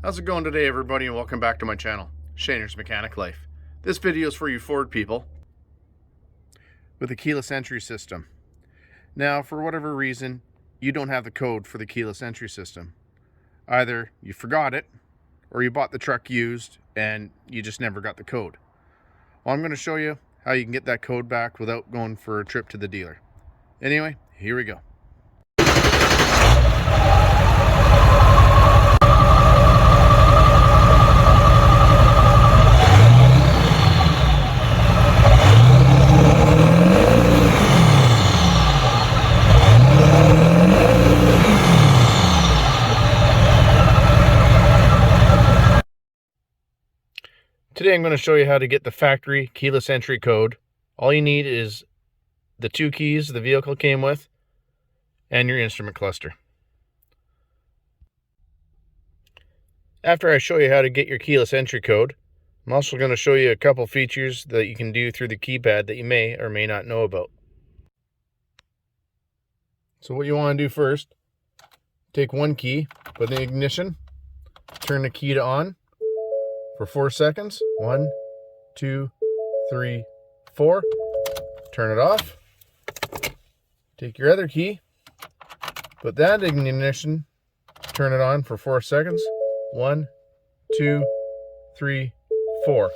How's it going today, everybody, and welcome back to my channel, Shaner's Mechanic Life. This video is for you Ford people with a keyless entry system. Now, for whatever reason, you don't have the code for the keyless entry system. Either you forgot it, or you bought the truck used and you just never got the code. Well, I'm going to show you how you can get that code back without going for a trip to the dealer. Anyway, here we go. Today I'm going to show you how to get the factory keyless entry code. All you need is the 2 keys the vehicle came with and your instrument cluster. After I show you how to get your keyless entry code, I'm also going to show you a couple features that you can do through the keypad that you may or may not know about. So what you want to do first, take 1 key, put in the ignition, turn the key to on for 4 seconds. 1, 2, 3, 4. Turn it off. Take your other key, put that in the ignition, turn it on for 4 seconds. 1, 2, 3, 4.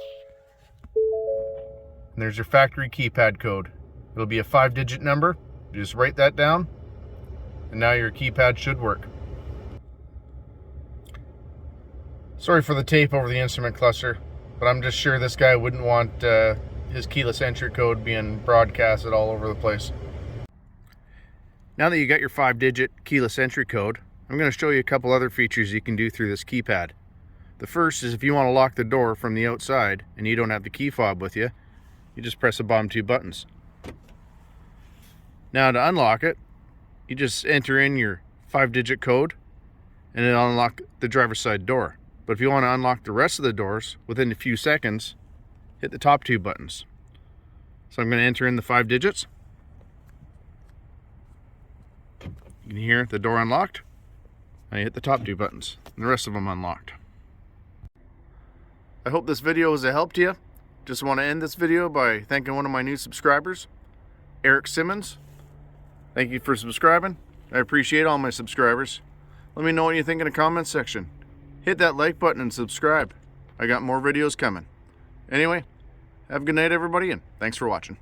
And there's your factory keypad code. It'll be a 5-digit number. You just write that down, and now your keypad should work. Sorry for the tape over the instrument cluster, but I'm just sure this guy wouldn't want his keyless entry code being broadcasted all over the place. Now that you got your 5-digit keyless entry code, I'm going to show you a couple other features you can do through this keypad. The first is if you want to lock the door from the outside and you don't have the key fob with you, you just press the bottom 2 buttons. Now to unlock it, you just enter in your 5-digit code and it'll unlock the driver's side door. But if you want to unlock the rest of the doors within a few seconds, hit the top 2 buttons. So I'm going to enter in the 5 digits. You can hear the door unlocked. I hit the top 2 buttons, and the rest of them unlocked. I hope this video was a help to you. Just want to end this video by thanking one of my new subscribers, Eric Simmons. Thank you for subscribing. I appreciate all my subscribers. Let me know what you think in the comments section. Hit that like button and subscribe. I got more videos coming. Anyway, have a good night, everybody, and thanks for watching.